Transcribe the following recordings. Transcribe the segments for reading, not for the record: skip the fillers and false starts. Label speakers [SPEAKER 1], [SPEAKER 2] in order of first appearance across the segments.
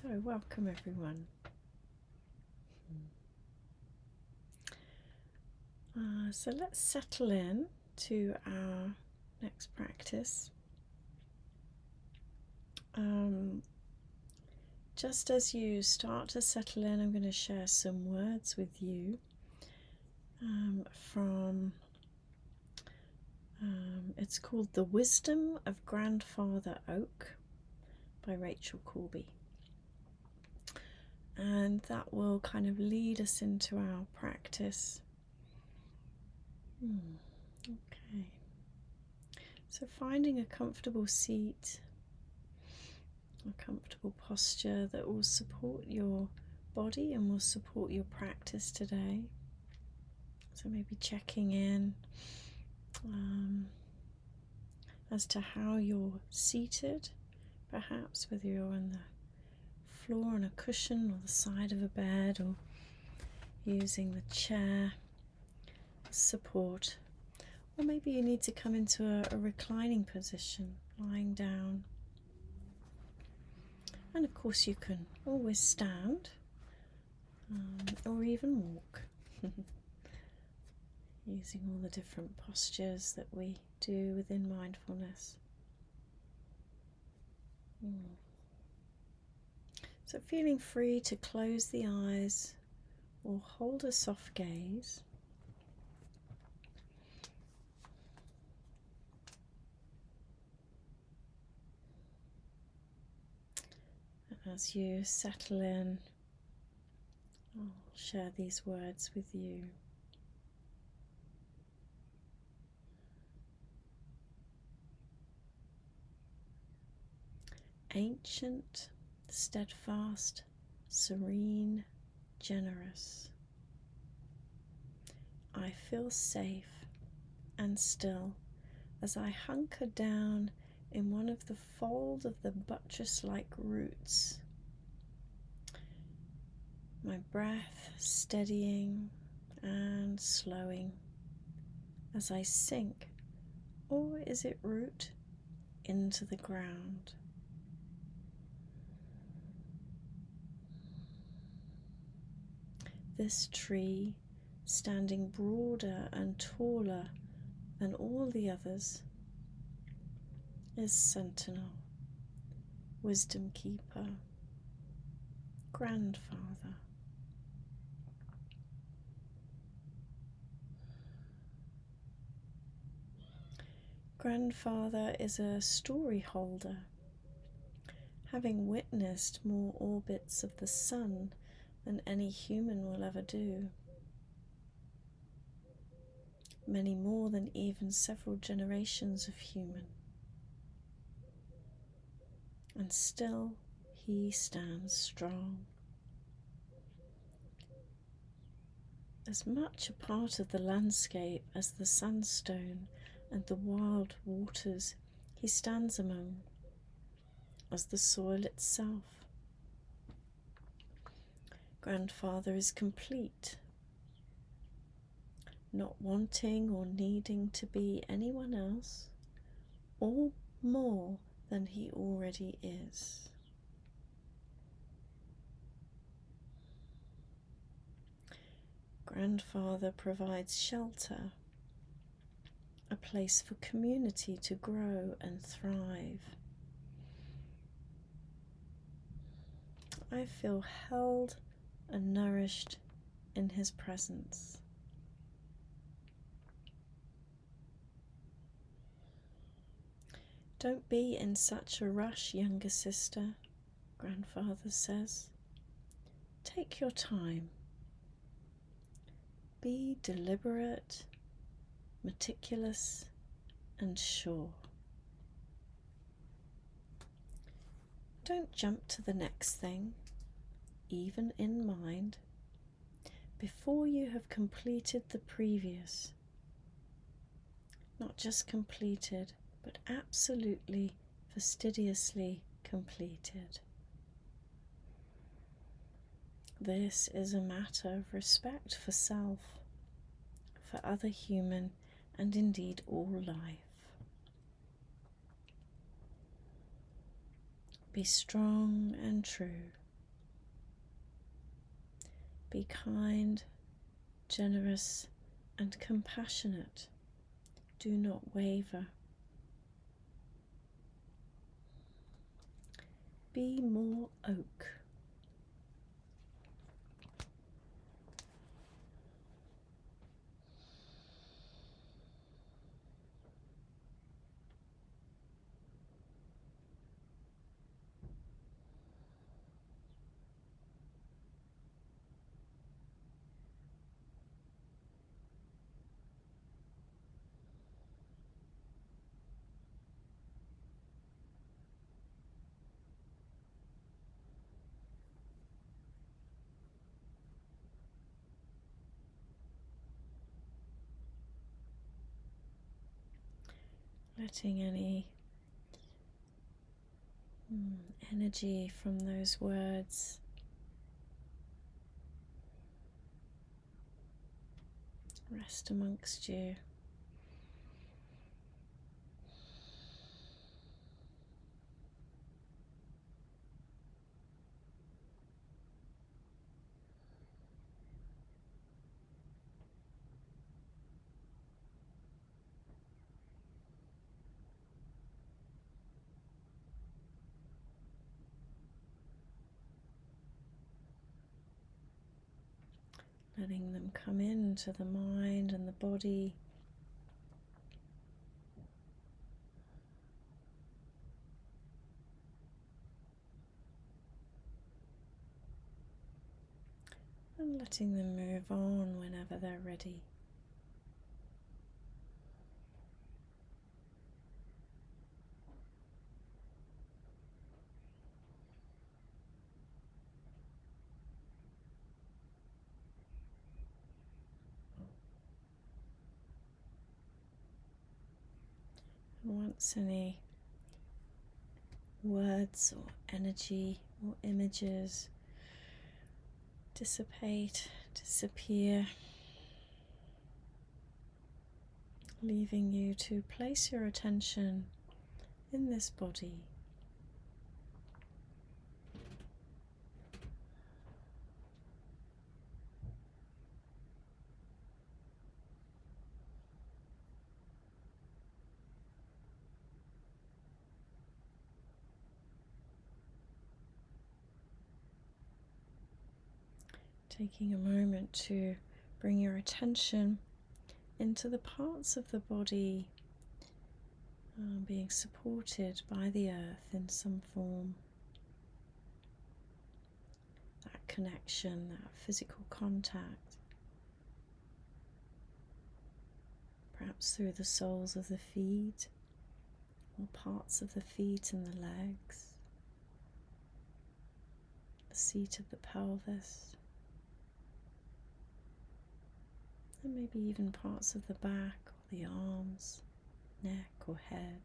[SPEAKER 1] So, welcome everyone. So let's settle in to our next practice. Just as you start to settle in, I'm going to share some words with you from it's called The Wisdom of Grandfather Oak by Rachel Corby. And that will kind of lead us into our practice. Okay. So finding a comfortable seat, a comfortable posture that will support your body and will support your practice today. So maybe checking in as to how you're seated, perhaps whether you're on the floor on a cushion or the side of a bed, or using the chair as support, or maybe you need to come into a reclining position, lying down. And of course you can always stand or even walk, using all the different postures that we do within mindfulness. So feeling free to close the eyes or hold a soft gaze. As you settle in, I'll share these words with you. Ancient, steadfast, serene, generous. I feel safe and still as I hunker down in one of the folds of the buttress-like roots. My breath steadying and slowing as I sink, or is it root, into the ground. This tree, standing broader and taller than all the others, is Sentinel, Wisdom Keeper, Grandfather. Grandfather is a story holder, having witnessed more orbits of the sun than any human will ever do. Many more than even several generations of human. And still he stands strong. As much a part of the landscape as the sandstone and the wild waters he stands among, as the soil itself. Grandfather is complete, not wanting or needing to be anyone else, or more than he already is. Grandfather provides shelter, a place for community to grow and thrive. I feel held and nourished in his presence. Don't be in such a rush, younger sister, Grandfather says. Take your time. Be deliberate, meticulous, and sure. Don't jump to the next thing, even in mind, before you have completed the previous. Not just completed, but absolutely, fastidiously completed. This is a matter of respect for self, for other human, and indeed all life. Be strong and true, Be kind, generous, and compassionate. Do not waver. Be more oak. Letting any energy from those words rest amongst you. Letting them come into the mind and the body. And letting them move on whenever they're ready. And once any words or energy or images dissipate, disappear, leaving you to place your attention in this body. Taking a moment to bring your attention into the parts of the body being supported by the earth in some form. That connection, that physical contact, perhaps through the soles of the feet or parts of the feet and the legs, the seat of the pelvis, and maybe even parts of the back or the arms, neck or head.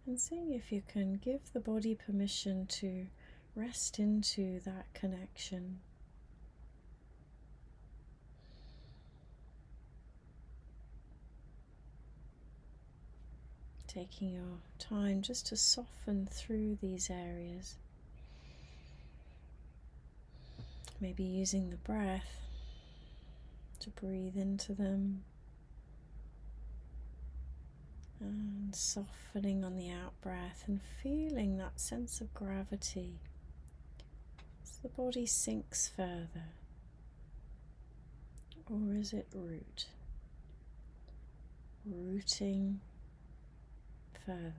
[SPEAKER 1] And seeing if you can give the body permission to rest into that connection. Taking your time just to soften through these areas. Maybe using the breath to breathe into them and softening on the out breath and feeling that sense of gravity as the body sinks further. Or is it rooting further?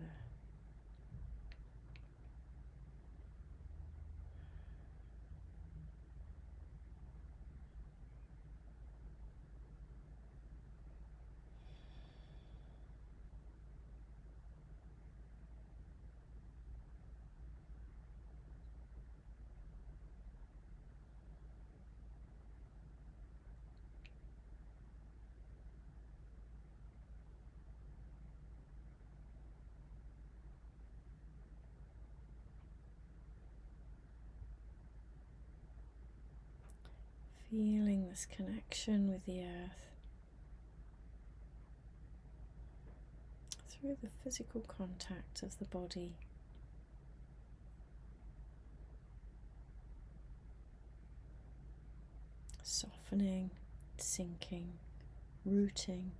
[SPEAKER 1] Feeling this connection with the earth through the physical contact of the body. Softening, sinking, rooting.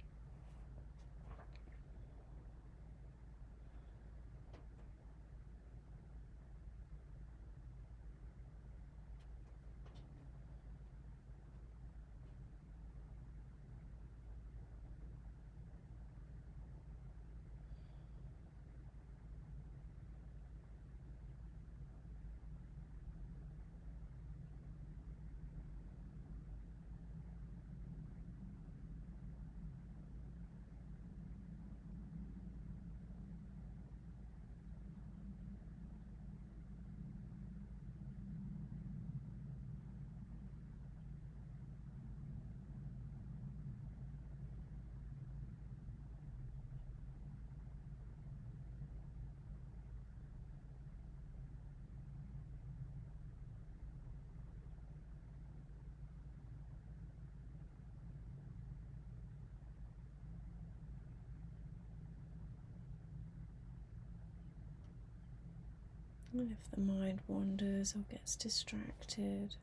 [SPEAKER 1] And if the mind wanders or gets distracted,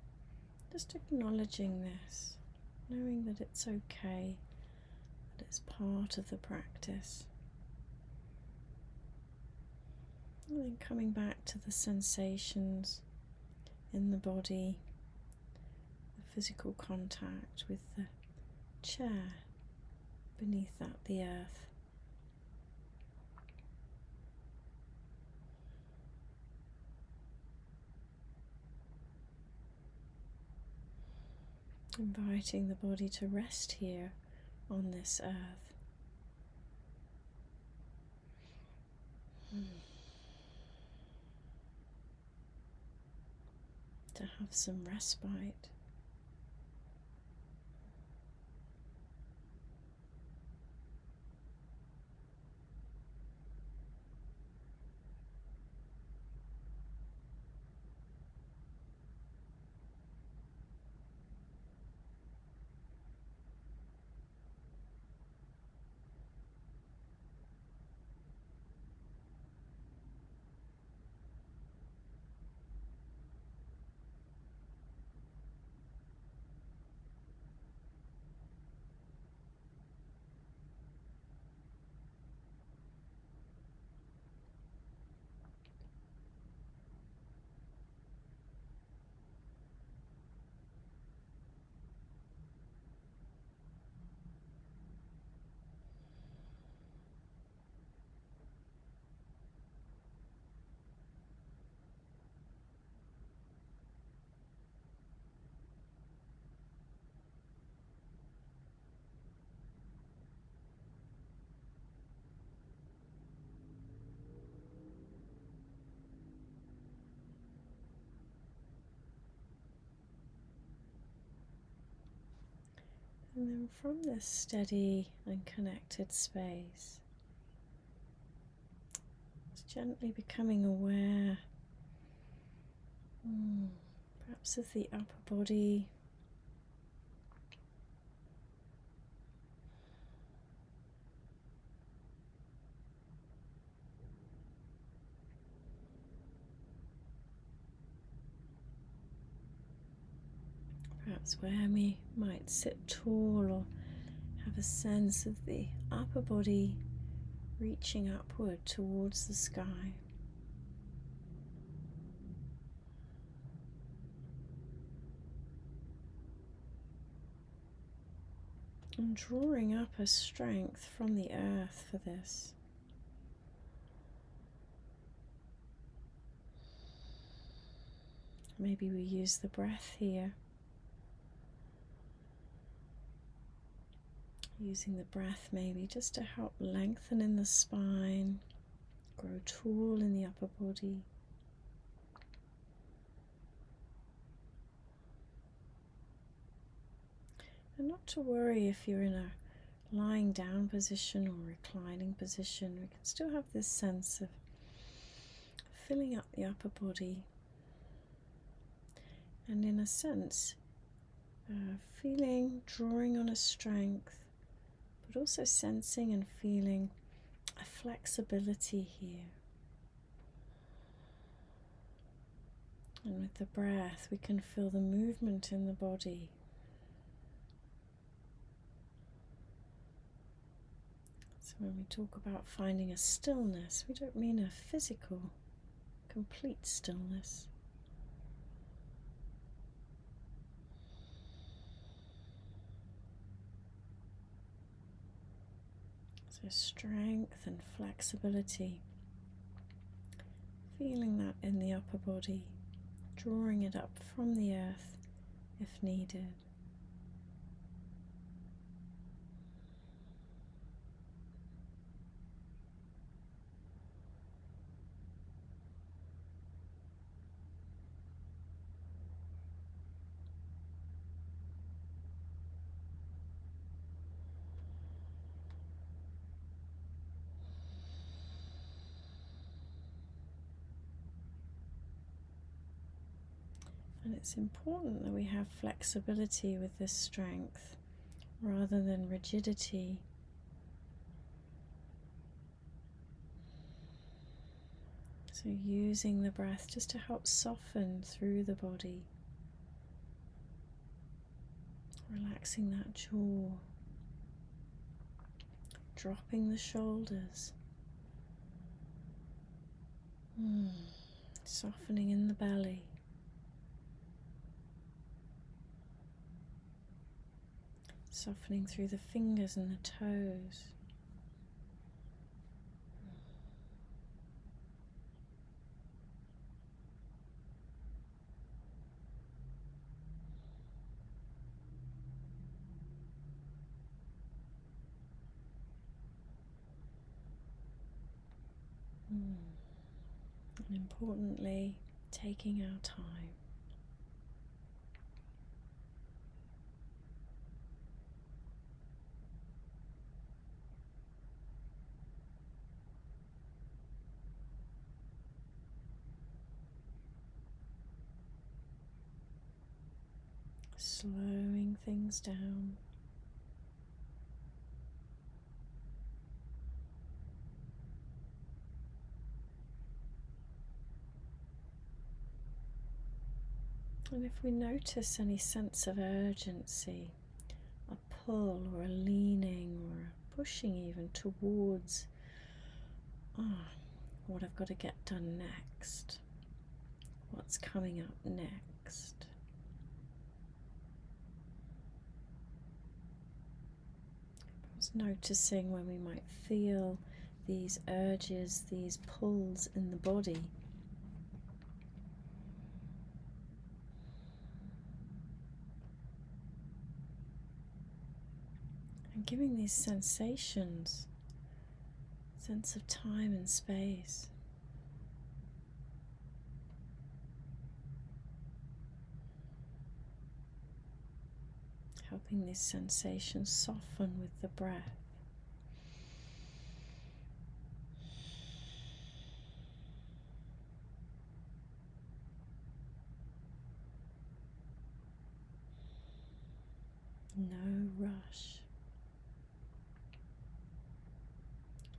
[SPEAKER 1] just acknowledging this, knowing that it's okay, that it's part of the practice. And then coming back to the sensations in the body, the physical contact with the chair, beneath that the earth. Inviting the body to rest here on this earth. To have some respite. And then from this steady and connected space, just gently becoming aware, perhaps of the upper body, perhaps where we might sit tall or have a sense of the upper body reaching upward towards the sky. And drawing up a strength from the earth for this. Maybe we use the breath here. Using the breath maybe just to help lengthen in the spine, grow tall in the upper body. And not to worry if you're in a lying down position or reclining position, we can still have this sense of filling up the upper body. And in a sense, feeling, drawing on a strength, but also sensing and feeling a flexibility here. And with the breath, we can feel the movement in the body. So when we talk about finding a stillness, we don't mean a physical, complete stillness. So strength and flexibility, feeling that in the upper body, drawing it up from the earth if needed. And it's important that we have flexibility with this strength rather than rigidity. So using the breath just to help soften through the body, relaxing that jaw, dropping the shoulders, softening in the belly. Softening through the fingers and the toes. And importantly, taking our time. Slowing things down. And if we notice any sense of urgency, a pull or a leaning or a pushing even towards what I've got to get done next, what's coming up next. Just noticing when we might feel these urges, these pulls in the body. And giving these sensations sense of time and space. Helping these sensations soften with the breath. No rush.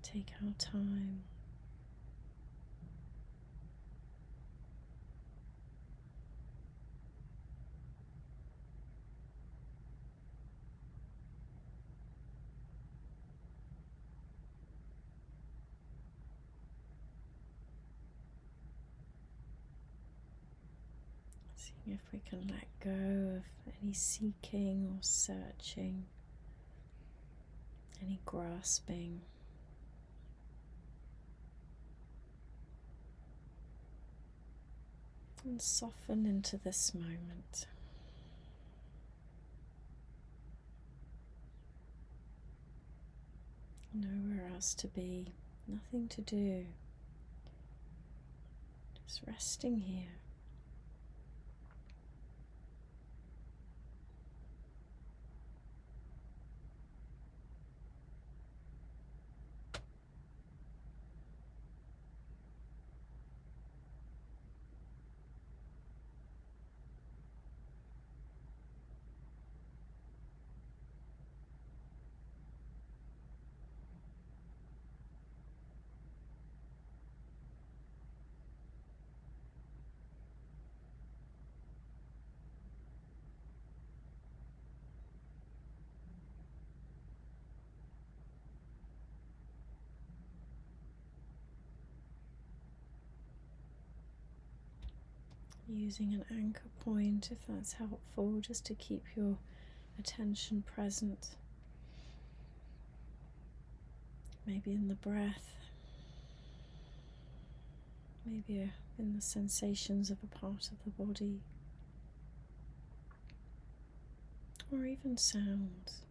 [SPEAKER 1] Take our time. Seeing if we can let go of any seeking or searching, any grasping. And soften into this moment. Nowhere else to be, nothing to do. Just resting here. Using an anchor point if that's helpful, just to keep your attention present. Maybe in the breath, maybe in the sensations of a part of the body, or even sounds.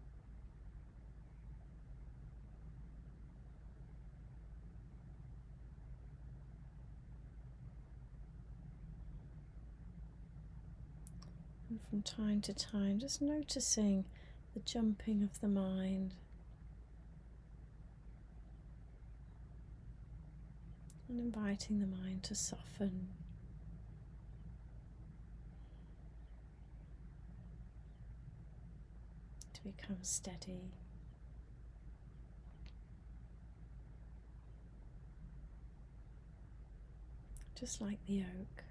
[SPEAKER 1] And from time to time, just noticing the jumping of the mind and inviting the mind to soften, to become steady. Just like the oak.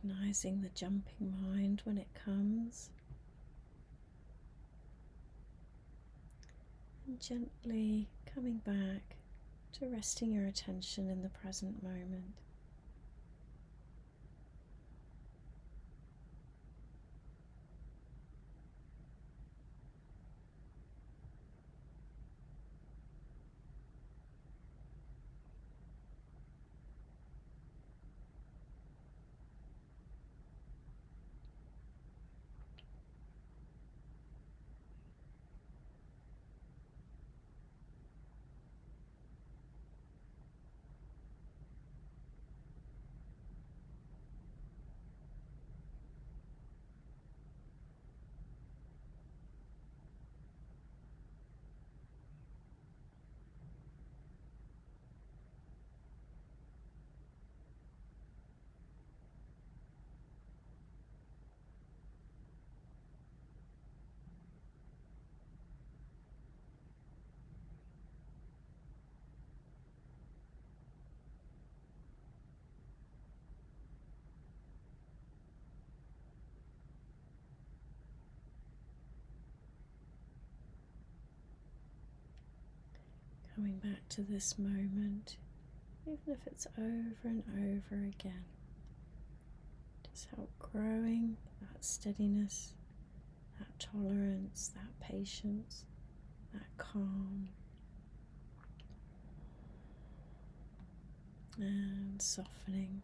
[SPEAKER 1] Recognizing the jumping mind when it comes, and gently coming back to resting your attention in the present moment. Coming back to this moment, even if it's over and over again. Just help growing that steadiness, that tolerance, that patience, that calm, and softening.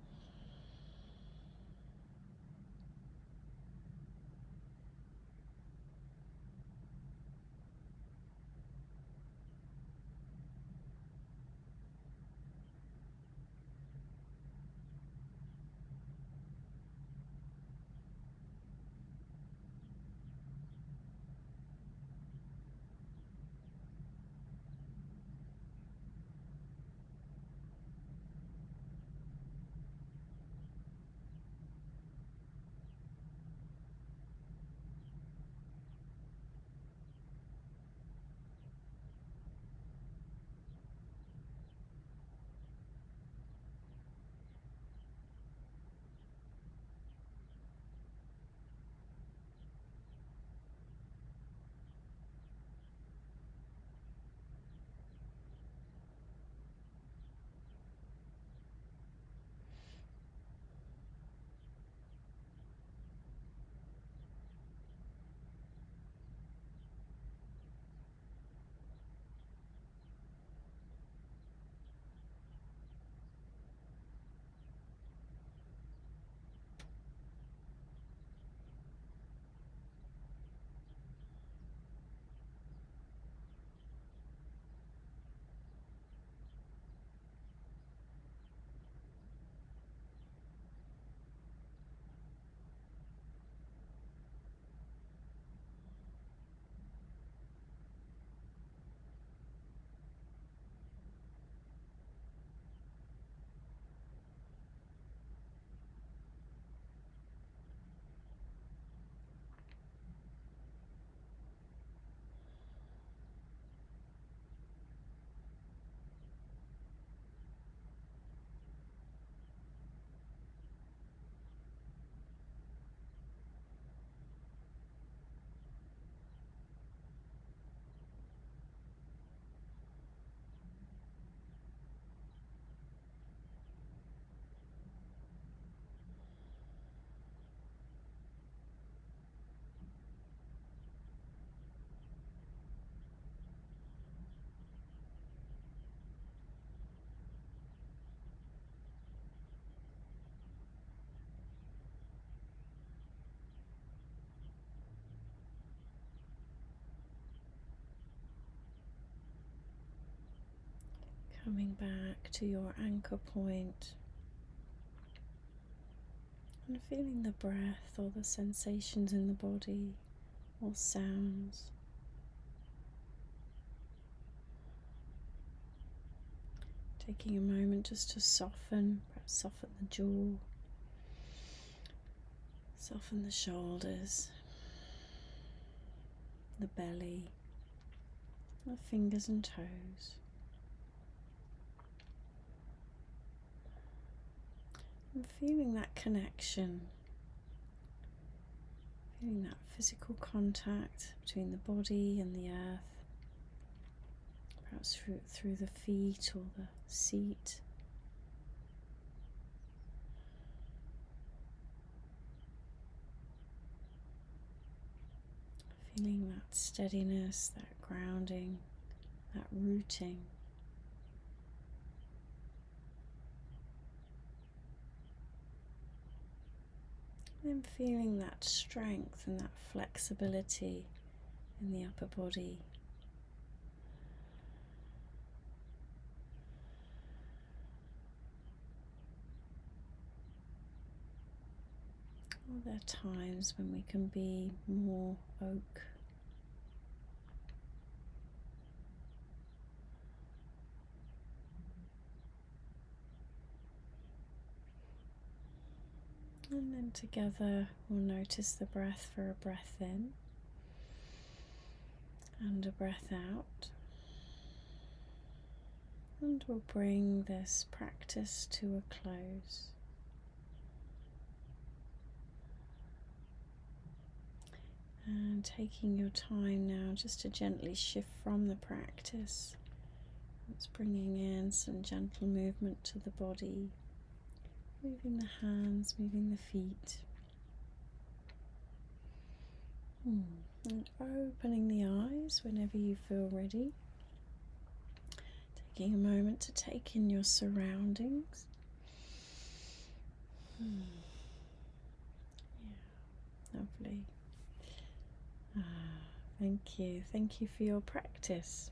[SPEAKER 1] Coming back to your anchor point and feeling the breath or the sensations in the body or sounds. Taking a moment just to soften, perhaps soften the jaw, soften the shoulders, the belly, the fingers and toes. And feeling that connection, feeling that physical contact between the body and the earth, perhaps through the feet or the seat. Feeling that steadiness, that grounding, that rooting. Then feeling that strength and that flexibility in the upper body. Are there times when we can be more oak? And then together we'll notice the breath for a breath in and a breath out. And we'll bring this practice to a close. And taking your time now just to gently shift from the practice. It's bringing in some gentle movement to the body, moving the hands, moving the feet. And opening the eyes whenever you feel ready. Taking a moment to take in your surroundings. Yeah, lovely. Thank you. Thank you for your practice.